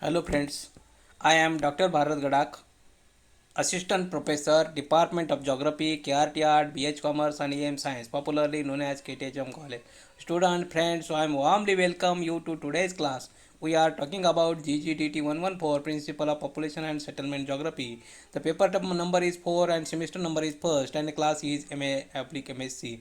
Hello friends, I am Dr. Bharat Gadak, Assistant Professor, Department of Geography, KRT Art, BH Commerce and EM Science, popularly known as KTHM College. Student friends, I warmly welcome you to today's class. We are talking about GGDT 114, Principle of Population and Settlement Geography. The paper number is 4 and semester number is first and the class is MA Applic MSc.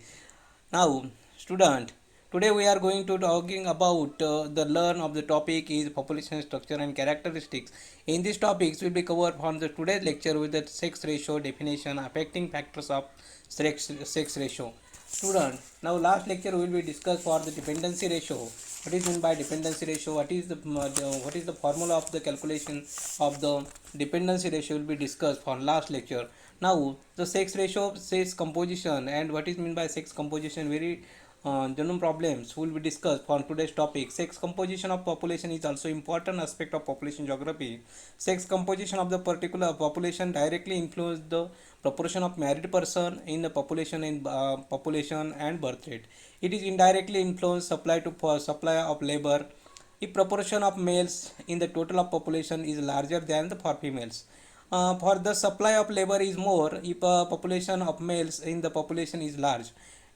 Now, student, today we are going to talking about the learn of the topic is population structure and characteristics. In these topics will be covered from the today's lecture with the sex ratio definition, affecting factors of sex ratio. Student, now last lecture will be discussed for the dependency ratio. What is meant by dependency ratio? What is the formula of the calculation of the dependency ratio will be discussed for last lecture. Now the sex ratio, sex composition, and what is meant by sex composition, very general problems will be discussed for today's topic. Sex composition of population is also important aspect of population geography. Sex composition of the particular population directly influence the proportion of married person in the population and birth rate. It is indirectly influence supply to supply of labor. If proportion of males in the total of population is larger than the for females, for the supply of labor is more if a population of males in the population is large.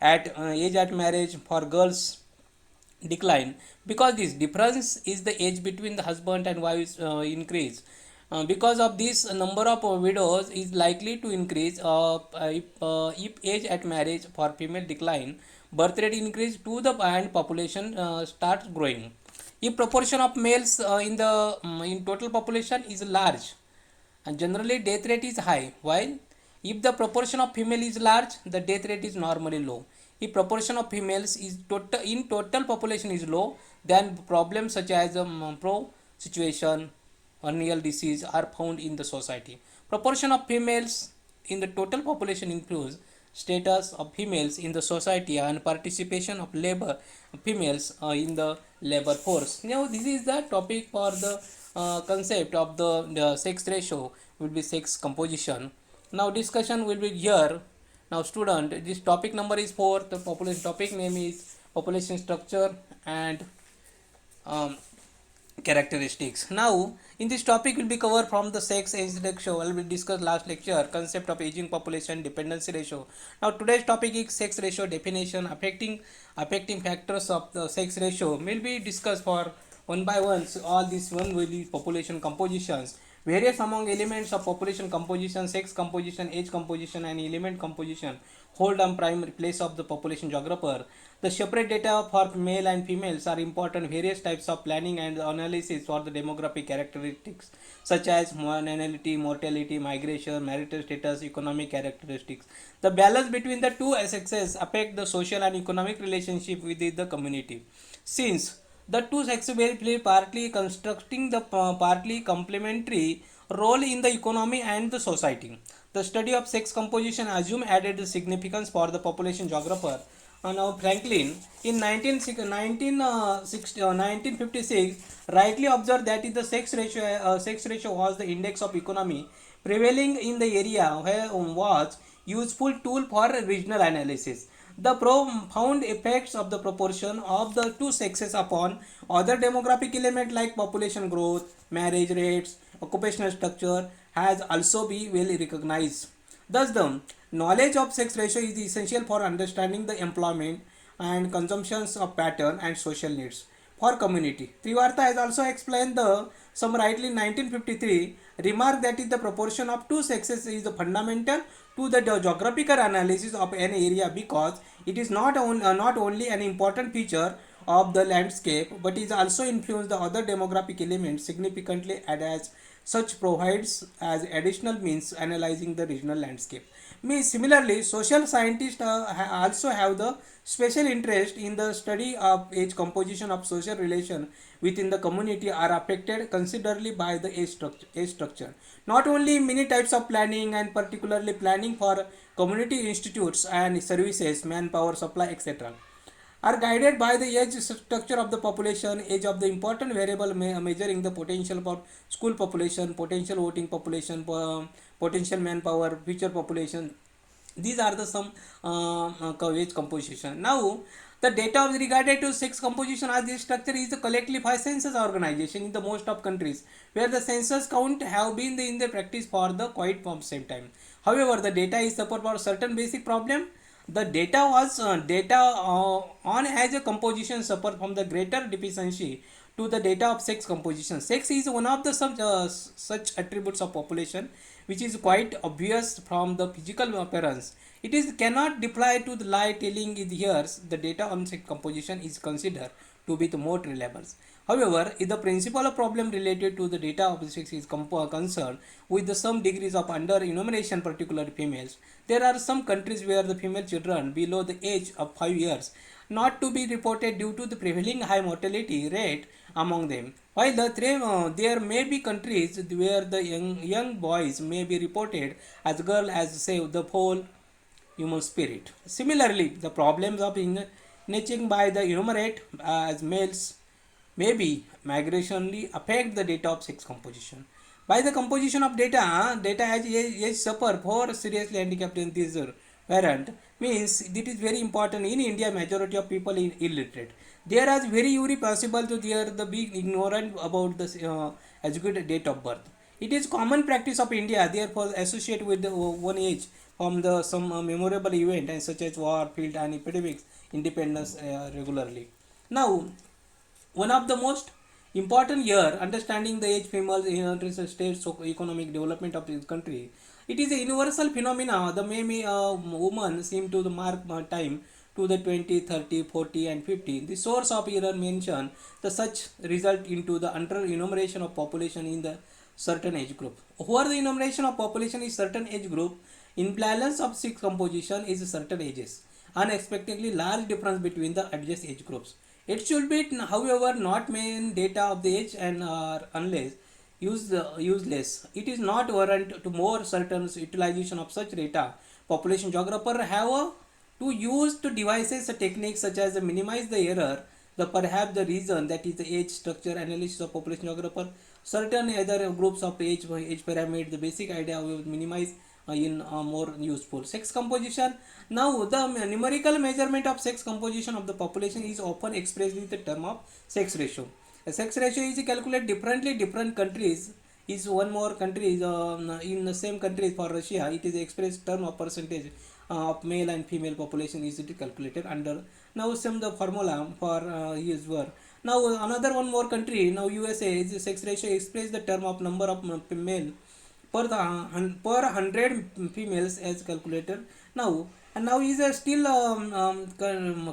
At age at marriage for girls decline because this difference is the age between the husband and wives increase. Because of this, number of widows is likely to increase if age at marriage for female decline, birth rate increase to the and population starts growing. If proportion of males in total population is large, and generally death rate is high, while if the proportion of female is large, the death rate is normally low. If proportion of females is total population is low, then problems such as pro situation, venereal disease are found in the society. Proportion of females in the total population includes status of females in the society and participation of labor females in the labor force. Now this is the topic for the concept of the sex ratio will be sex composition. Now discussion will be here. Now student, this topic number is 4. The population topic name is population structure and um, characteristics. Now in this topic will be covered from the sex age ratio. We will discuss last lecture concept of aging population dependency ratio. Now today's topic is sex ratio definition, affecting factors of the sex ratio will be discussed for one by one. So all this one will be population compositions. Various among elements of population composition, sex composition, age composition, and element composition hold on primary place of the population geographer. The separate data for male and females are important. Various types of planning and analysis for the demographic characteristics such as mortality, migration, marital status, economic characteristics. The balance between the two sexes affect the social and economic relationship within the community. Since the two sexes will play partly constructing the partly complementary role in the economy and the society. The study of sex composition assume added significance for the population geographer. Now Franklin in 1956 rightly observed that the sex ratio was the index of economy prevailing in the area where was useful tool for regional analysis. The profound effects of the proportion of the two sexes upon other demographic elements like population growth, marriage rates, occupational structure has also been well recognized. Thus, the knowledge of sex ratio is essential for understanding the employment and consumptions of pattern and social needs for community. Trivarta has also explained the some rightly in 1953 remark that is the proportion of two sexes is the fundamental to the geographical analysis of an area because it is not only an important feature of the landscape but is also influence the other demographic elements significantly and as such provides as additional means analyzing the regional landscape. Similarly, social scientists also have the special interest in the study of age composition of social relation within the community are affected considerably by the age structure. Not only many types of planning and particularly planning for community institutes and services, manpower supply, etc are guided by the age structure of the population. Age of the important variable measuring the potential for school population, potential voting population, potential manpower, future population. These are the some age composition. Now The data of regarded to sex composition as this structure is collected by census organization in the most of countries where the census count have been in the practice for the quite from same time. However, the data is suffer for certain basic problem. The data on as a composition suffer from the greater deficiency to the data of sex composition. Sex is one of the such attributes of population which is quite obvious from the physical appearance. It is cannot deploy to the lie telling it here the data on sex composition is considered to be the more reliable. However, if the principal problem related to the data of sex is concerned with the some degrees of under enumeration particular females, there are some countries where the female children below the age of 5 years not to be reported due to the prevailing high mortality rate among them. While there may be countries where the young boys may be reported as girl as say the whole human spirit. Similarly, the problems of snatching by the enumerate as males may be migrationally affect the data of sex composition. By the composition of data as age suffer for seriously handicapped in this variant means it is very important in India. Majority of people in illiterate. There is very possible to there the big ignorant about the educated date of birth. It is common practice of India, therefore associate with the one age from the some memorable event and such as war, field and epidemics, independence regularly. Now, one of the most important here, understanding the age females in state economic development of this country. It is a universal phenomena. The maybe woman seem to the mark time to the 20, 30, 40 and 50. The source of error mention the such result into the under enumeration of population in the certain age group. Where the enumeration of population is certain age group, imbalance of sex composition is certain ages. Unexpectedly large difference between the adjacent age groups. It should be, however, not main data of the age and unless useless. It is not warrant to more certain utilization of such data. Population geographer have to use to devices techniques such as minimize the error. The perhaps the reason that is the age structure analysis of population geographer. Certain other groups of age pyramid. The basic idea will minimize in more useful. Sex composition. Now the numerical measurement of sex composition of the population is often expressed in the term of sex ratio. A sex ratio is calculated differently different countries. Is one more country in the same country for Russia it is expressed term of percentage of male and female population is it calculated under now some the formula for his work. Now another one more country now USA is the sex ratio express the term of number of male per 100 females as calculated now. And now is a still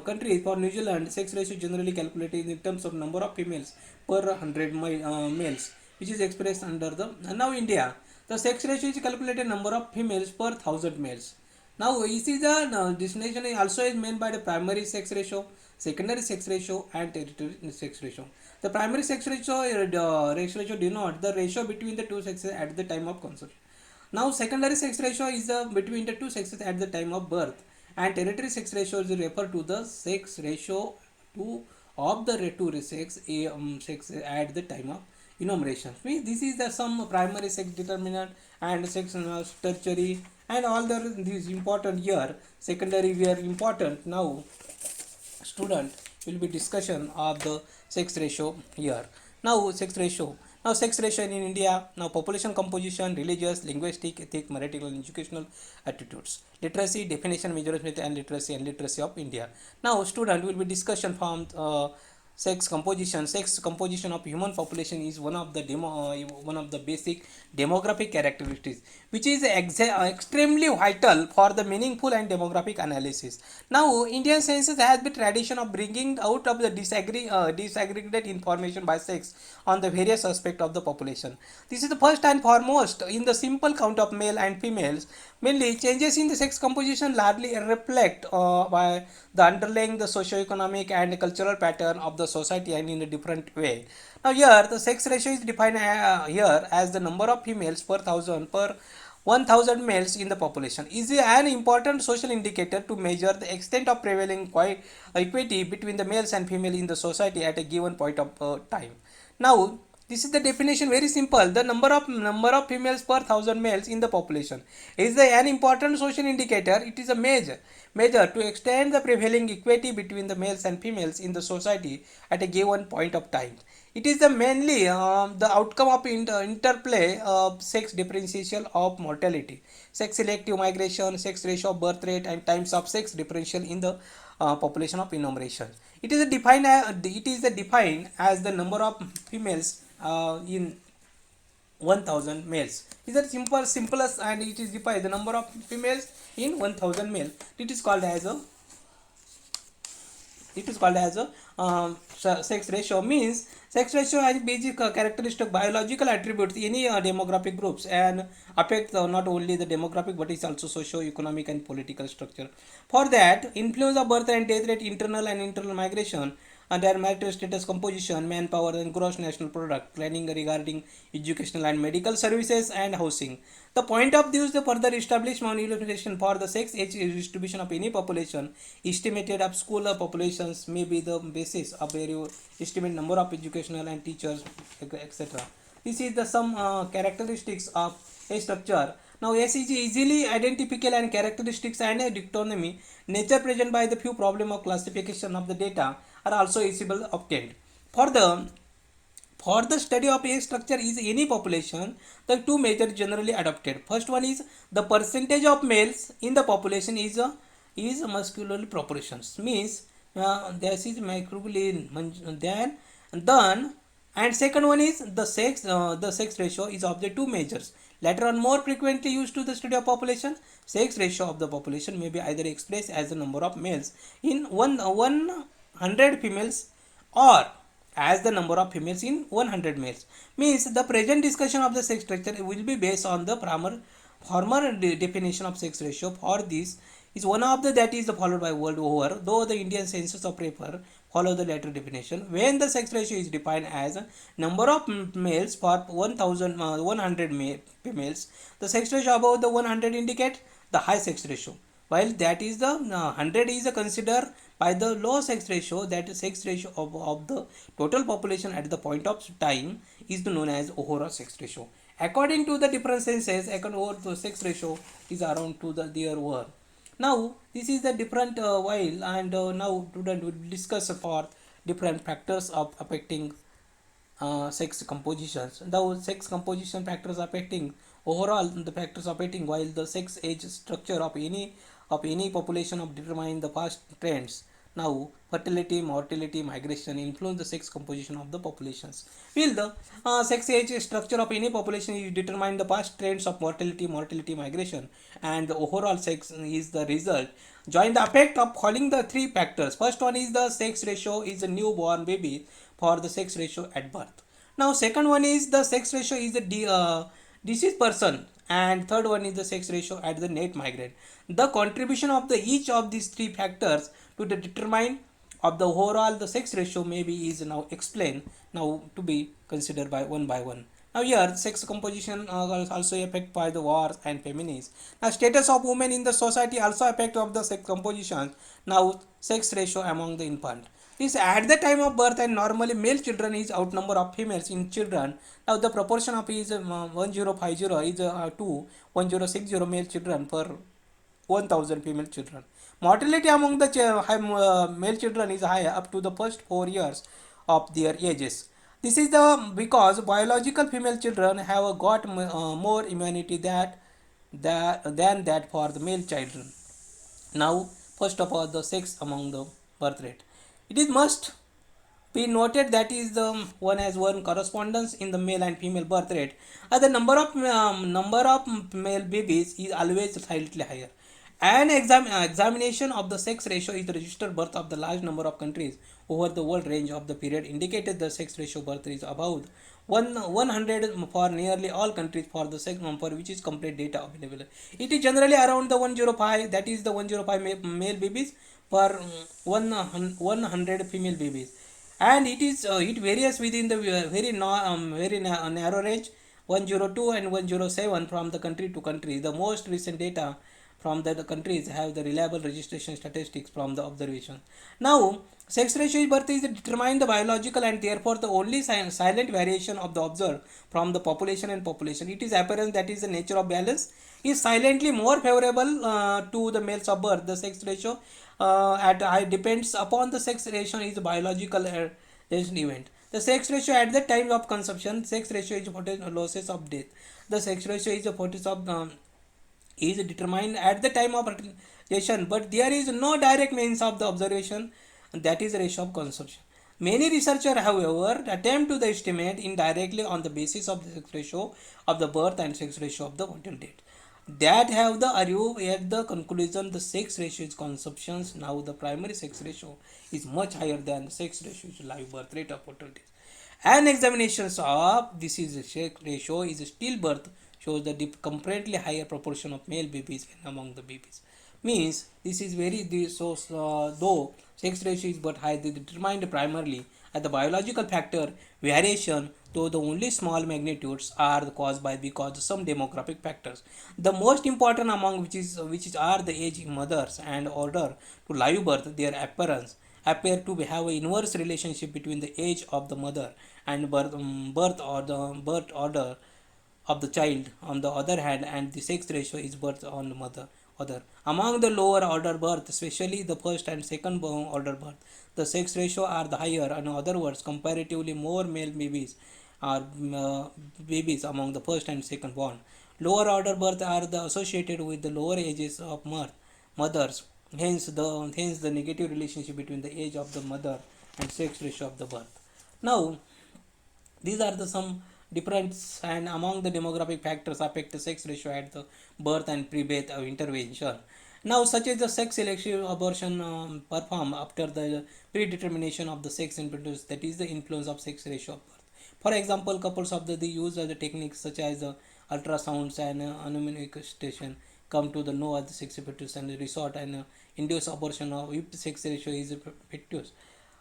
country for New Zealand sex ratio generally calculated in terms of number of females per 100 males which is expressed under the now India the sex ratio is calculated number of females per 1000 males. Now this is the destination also is made by the primary sex ratio, secondary sex ratio and tertiary sex ratio. The primary sex ratio denotes the ratio between the two sexes at the time of conception. Now secondary sex ratio is between the two sexes at the time of birth and tertiary sex ratio is referred to the sex ratio to of the two sex at the time of enumeration. This is the some primary sex determinant and sex tertiary and all the these important here. Secondary were important. Now student will be discussion of the sex ratio here. Now sex ratio. Now sex ratio in India. Now population composition, religious, linguistic, ethic, marital and educational attitudes. Literacy, definition, measurement and literacy of India. Now student will be discussion from sex composition of human population is one of the basic demographic characteristics which is extremely vital for the meaningful and demographic analysis. Now Indian census has the tradition of bringing out of the disaggregated information by sex on the various aspects of the population. This is the first and foremost in the simple count of male and females. Mainly changes in the sex composition largely reflect by the underlying the socio-economic and cultural pattern of the society and in a different way. Now here the sex ratio is defined here as the number of females per 1000 males in the population is an important social indicator to measure the extent of prevailing equity between the males and female in the society at a given point of time. Now This is the definition, very simple. The number of females per thousand males in the population is an important social indicator. It is a measure to extend the prevailing equity between the males and females in the society at a given point of time. It is the mainly the outcome of interplay of sex differential of mortality, sex selective migration, sex ratio of birth rate, and times of sex differential in the population of enumeration. It is defined as the number of females in 1000 males. Is that simplest, and it is defined the number of females in 1000 male. It is called as a sex ratio. Means sex ratio has basic characteristic biological attributes any demographic groups, and affect not only the demographic but is also socio-economic and political structure. For that, influence of birth and death rate, internal migration, and their marital status composition, manpower and gross national product, planning regarding educational and medical services and housing. The point of this, the further establishment illustration for the sex age distribution of any population, estimated of school populations may be the basis of very estimate number of educational and teachers, etc. This is the some characteristics of a structure. Now, S is easily identifiable and characteristics and a dichotomy nature present by the few problem of classification of the data are also easily obtained. For the for the study of a structure is any population, the two measures generally adopted. First one is the percentage of males in the population is muscular proportions. Means this is microbial then and second one is the sex ratio is of the two measures. Later on, more frequently used to the study of population, sex ratio of the population may be either expressed as the number of males in 100 females or as the number of females in 100 males. Means the present discussion of the sex structure will be based on the former definition of sex ratio. For this is one of the that is followed by world over, though the Indian census of paper follow the latter definition. When the sex ratio is defined as number of males for 100 females, the sex ratio above the 100 indicate the high sex ratio, while that is the 100 is considered by the low sex ratio. That sex ratio of the total population at the point of time is known as overall sex ratio. According to the different census, according to the sex ratio is around to the their were. Now this is the different while, and now student will discuss for different factors of affecting sex compositions. The sex composition factors affecting overall the factors affecting while the sex age structure of any population of determine the past trends. Now fertility, mortality, migration influence the sex composition of the populations. Will the sex age structure of any population is determine the past trends of mortality, migration, and the overall sex is the result. Join the effect of following the three factors. First one is the sex ratio is a newborn baby for the sex ratio at birth. Now second one is the sex ratio is the deceased person, and third one is the sex ratio at the net migrant. The contribution of the each of these three factors to the determine of the overall the sex ratio maybe is now explained, now to be considered by one. Now here sex composition also affect by the wars and feminism. Now status of women in the society also affect of the sex composition. Now sex ratio among the infant. This at the time of birth, and normally male children is outnumber of females in children. Now the proportion of is 1050 is to 1060 male children per 1000 female children. Mortality among the male children is higher up to the first 4 years of their ages. This is the because biological female children have got more immunity than that for the male children. Now, first of all, the sex among the birth rate. It is must be noted that is the one has one correspondence in the male and female birth rate. The number of male babies is always slightly higher. An examination of the sex ratio is the registered birth of the large number of countries over the world range of the period indicated the sex ratio birth is about 100 for nearly all countries for the sex for which is complete data available. It is generally around the 105, that is the 105 male babies per 100 female babies, and it varies within the very narrow range 102 and 107 from the country to country. The most recent data from the countries have the reliable registration statistics from the observation. Now Sex ratio is birth is determined the biological and therefore the only silent variation of the observed from the population and population. It is apparent that is the nature of balance is silently more favorable to the males of birth. The sex ratio at high depends upon the sex ratio is a biological event. The sex ratio at the time of consumption, sex ratio is what is losses of death. The sex ratio is a what is determined at the time of fertilization, but there is no direct means of the observation, that is the ratio of consumption. Many researchers, however, attempt to estimate indirectly on the basis of the sex ratio of the birth and sex ratio of the fertility date. That have the arrive at the conclusion the sex ratio is consumptions. Now the primary sex ratio is much higher than the sex ratio is live birth rate of fertility. An examination of this is sex ratio is stillbirth shows the comparatively higher proportion of male babies among the babies. Means this is very though sex ratio is but high, they determined primarily at the biological factor variation, though the only small magnitudes are caused by because of some demographic factors. The most important among which is are the age mothers and order to live birth, their appearance appear to have an inverse relationship between the age of the mother and birth order of the child on the other hand, and the sex ratio is birth on the mother other. Among the lower order birth, especially the first and second order birth, the sex ratio are the higher. In other words, comparatively more male babies are babies among the first and second born. Lower order birth are the associated with the lower ages of mothers. Hence the negative relationship between the age of the mother and sex ratio of the birth. Now, these are the some difference and among the demographic factors affect the sex ratio at the birth and pre-birth intervention. Now, such as the sex selective abortion performed after the predetermination of the sex introduced, that is the influence of sex ratio of birth. For example, couples of the use of the techniques such as ultrasounds and anonymization come to the know of the sex fetus and resort and induce abortion of if sex ratio is fetus.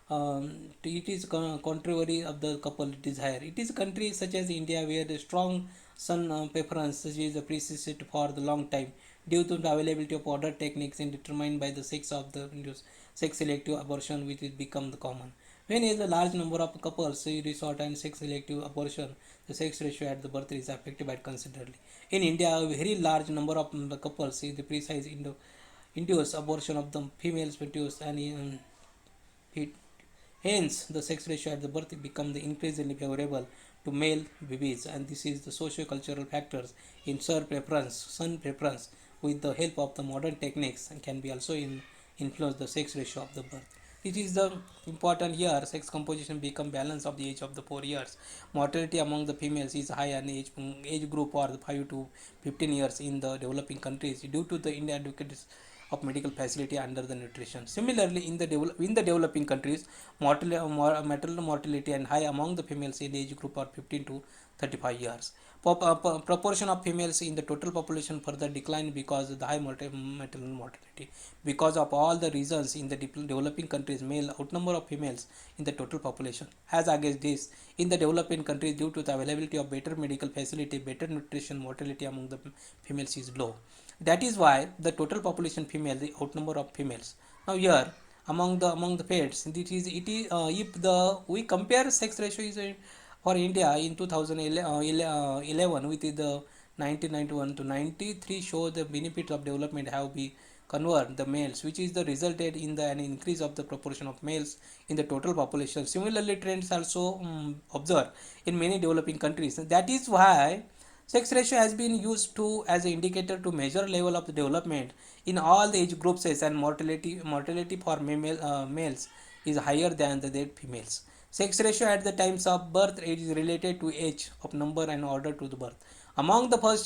It is contrary of the couple desire. It is a country such as India where the strong son preference is persisted for the long time due to the availability of other techniques and determined by the sex of the induced sex selective abortion which is become the common. When is a large number of couples resort and sex selective abortion, the sex ratio at the birth is affected by considerably. In India, a very large number of the couples see the precise induced abortion of the female fetus and it hence, the sex ratio at the birth become the increasingly favorable to male babies, and this is the socio-cultural factors in son preference with the help of the modern techniques and can be also influence the sex ratio of the birth. It is the important here. Sex composition become balance of the age of the 4 years. Mortality among the females is high and age group or the 5 to 15 years in the developing countries due to the inadequate of medical facility under the nutrition. Similarly, in the developing countries, maternal mortality and high among the females in age group are 15 to 35 years. Proportion of females in the total population further decline because of the high maternal mortality. Because of all the reasons in the developing countries, male outnumber of females in the total population. As against this, in the developing countries, due to the availability of better medical facility, better nutrition, mortality among the females is low. That is why the total population female, the outnumber of females. Now here among the pets, if the we compare sex ratio is for India in 2011 with the 1991 to 93 show the benefits of development have been convert the males, which is the resulted in an increase of the proportion of males in the total population. Similarly, trends also observed in many developing countries. That is why sex ratio has been used to as an indicator to measure level of the development in all the age groups, and mortality for males is higher than the females. Sex ratio at the times of birth is related to age of number and order to the birth. Among the first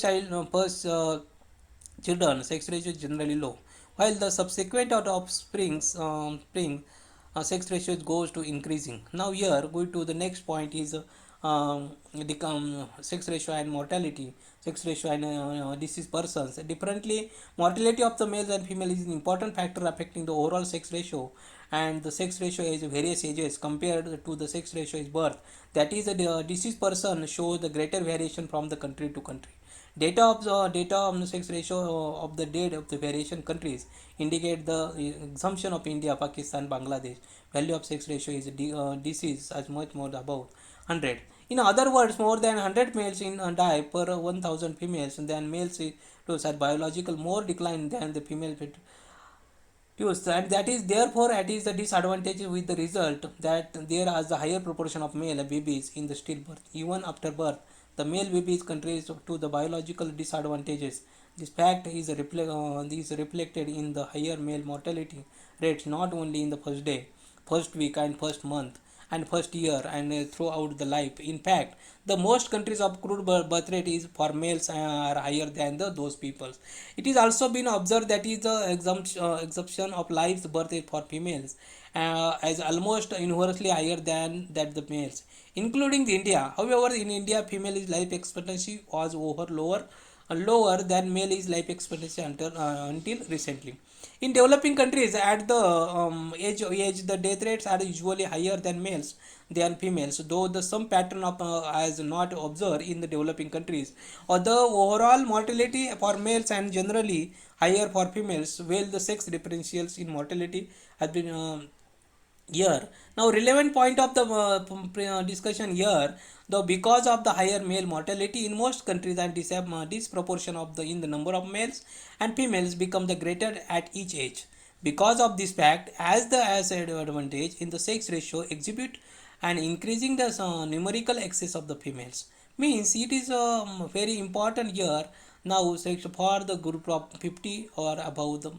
children, sex ratio is generally low, while the subsequent offsprings sex ratio goes to increasing. Now here going to the next point is sex ratio and mortality. Sex ratio and disease persons differently. Mortality of the males and female is an important factor affecting the overall sex ratio, and the sex ratio is various ages compared to the sex ratio is birth. That is, a disease person shows the greater variation from the country to country. Data on the sex ratio of the date of the variation countries indicate the assumption of India, Pakistan, Bangladesh. Value of sex ratio is disease as much more above 100. In other words, more than 100 males in die per 1000 females than males to such biological more decline than the female use, and that is therefore it is the disadvantage with the result that there is a higher proportion of male babies in the stillbirth. Even after birth, the male babies contributes to the biological disadvantages. This fact is reflected in the higher male mortality rates not only in the first day, first week, and first month, and first year, and throughout the life. In fact, the most countries of crude birth rate is for males are higher than those peoples. It is also been observed that is the exception of lives birth rate for females as almost universally higher than that the males, including the India. However, in India, female life expectancy was lower than male is life expectancy until recently. In developing countries, at the age, the death rates are usually higher than males than females, though the some pattern of is not observed in the developing countries. Or the overall mortality for males and generally higher for females, while the sex differentials in mortality has been here. Now, relevant point of the discussion here, though because of the higher male mortality in most countries and disproportion of the in the number of males and females become the greater at each age. Because of this fact, as the asset advantage in the sex ratio exhibit and increasing the numerical excess of the females means it is very important here. Now, sex for the group of 50 or above the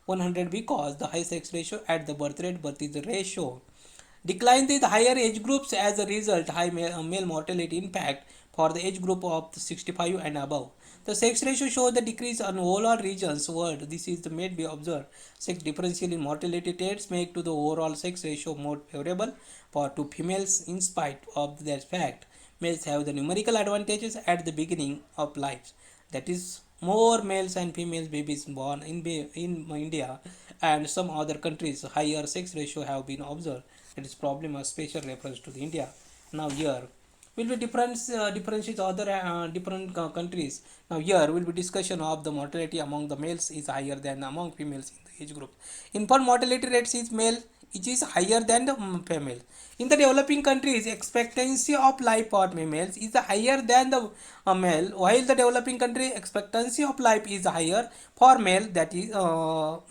100 because the high sex ratio at the birth is the ratio declines in the higher age groups. As a result, high male mortality impact for the age group of 65 and above. The sex ratio shows the decrease on overall regions world. This is the made be observed. Sex differential in mortality rates make to the overall sex ratio more favorable for to females in spite of that fact. Males have the numerical advantages at the beginning of life. That is more males and females babies born in India and some other countries. Higher sex ratio have been observed. It is problem of special reference to the India. Now here will be differences other different countries. Now here will be discussion of the mortality among the males is higher than among females in the age group. Infant mortality rates is male it is higher than the female. In the developing countries, expectancy of life for females is higher than the male, while the developing country expectancy of life is higher for male that is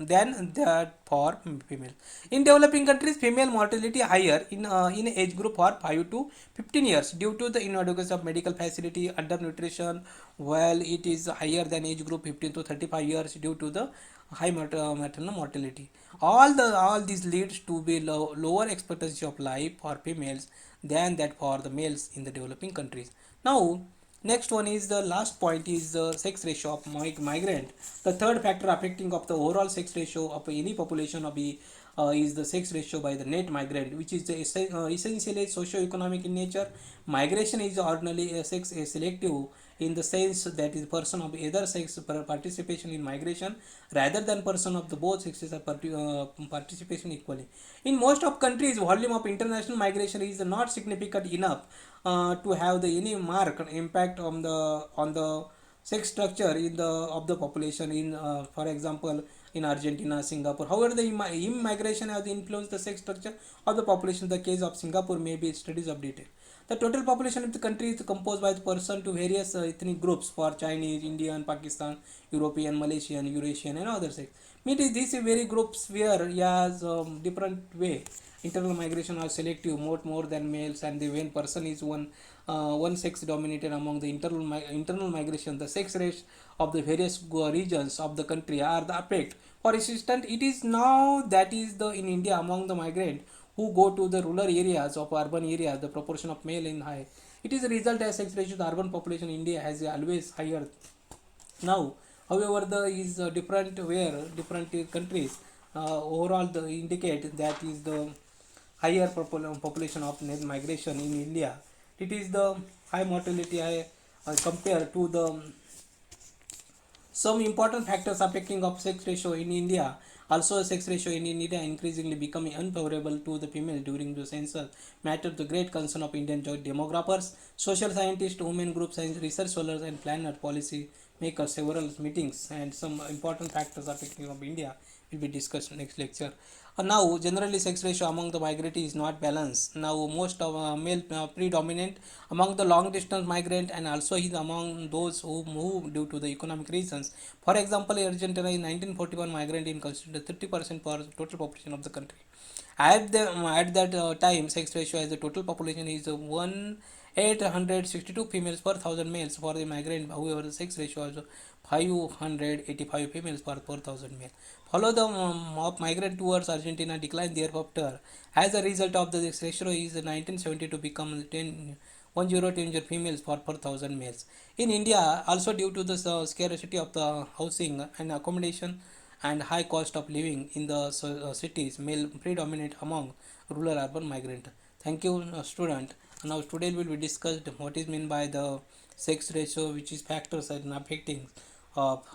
than that for female. In developing countries, female mortality higher in age group for 5 to 15 years due to the inadequacy of medical facility, undernutrition, while it is higher than age group 15 to 35 years due to the high maternal mortality. All these leads to be lower expectancy of life for females than that for the males in the developing countries. Now, next one is the last point is the sex ratio of migrant. The third factor affecting of the overall sex ratio of any population of is the sex ratio by the net migrant, which is the essentially socio-economic in nature. Migration is ordinarily sex selective in the sense that is person of either sex participation in migration rather than person of the both sexes are participation equally. In most of countries, volume of international migration is not significant enough to have the any mark impact on the sex structure in the of the population in for example in Argentina, Singapore. However, the immigration has influenced the sex structure of the population. The case of Singapore may be studies updated. The total population of the country is composed by the person to various ethnic groups for Chinese, Indian, Pakistan, European, Malaysian, Eurasian, and other sex. Meaning these very groups where has different way. Internal migration are selective more than males, and the when person is one sex dominated among the internal migration, the sex rates of the various regions of the country are the effect. For instance, it is now that is the in India among the migrant who go to the rural areas of urban areas, the proportion of male in high. It is a result as sex ratio. The urban population in India has always higher. Now, however, the is different where different countries overall the indicate that is the higher population of net migration in India. It is the high mortality compared to the some important factors affecting of sex ratio in India Also, sex ratio in India increasingly becoming unfavorable to the female during the census matter the great concern of Indian demographers, social scientists, women groups, science research scholars, and planner policy makers. Several meetings and some important factors affecting of India will be discussed next lecture. Now, generally, sex ratio among the migratory is not balanced. Now, most of male predominant among the long distance migrant, and also is among those who move due to the economic reasons. For example, Argentina in 1941 migrant in considered 30% for total population of the country. At that time, sex ratio as the total population is 1,862 females per thousand males for the migrant. However, the sex ratio is 585 females per thousand male. Follow the of migrant towards Argentina decline thereafter. As a result of the sex ratio is 1972 become 1010 females per thousand males. In India, also due to the scarcity of the housing and accommodation and high cost of living in the cities, male predominate among rural urban migrant. Thank you, student. Now, today will be discussed what is meant by the sex ratio, which is factors and affecting of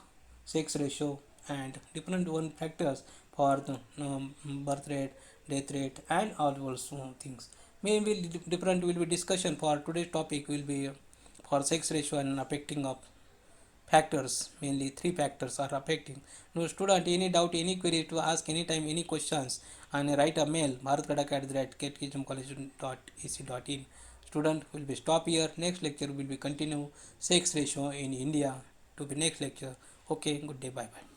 sex ratio and different one factors for the birth rate, death rate, and all those things. Maybe different will be discussion for today's topic will be for sex ratio and affecting of factors. Mainly three factors are affecting. No student any doubt, any query to ask anytime, any questions, and write a mail bharatkadak@ketkisamcollege.ac.in. Student will be stop here. Next lecture will be continue sex ratio in India to be next lecture. Okay, good day, bye bye.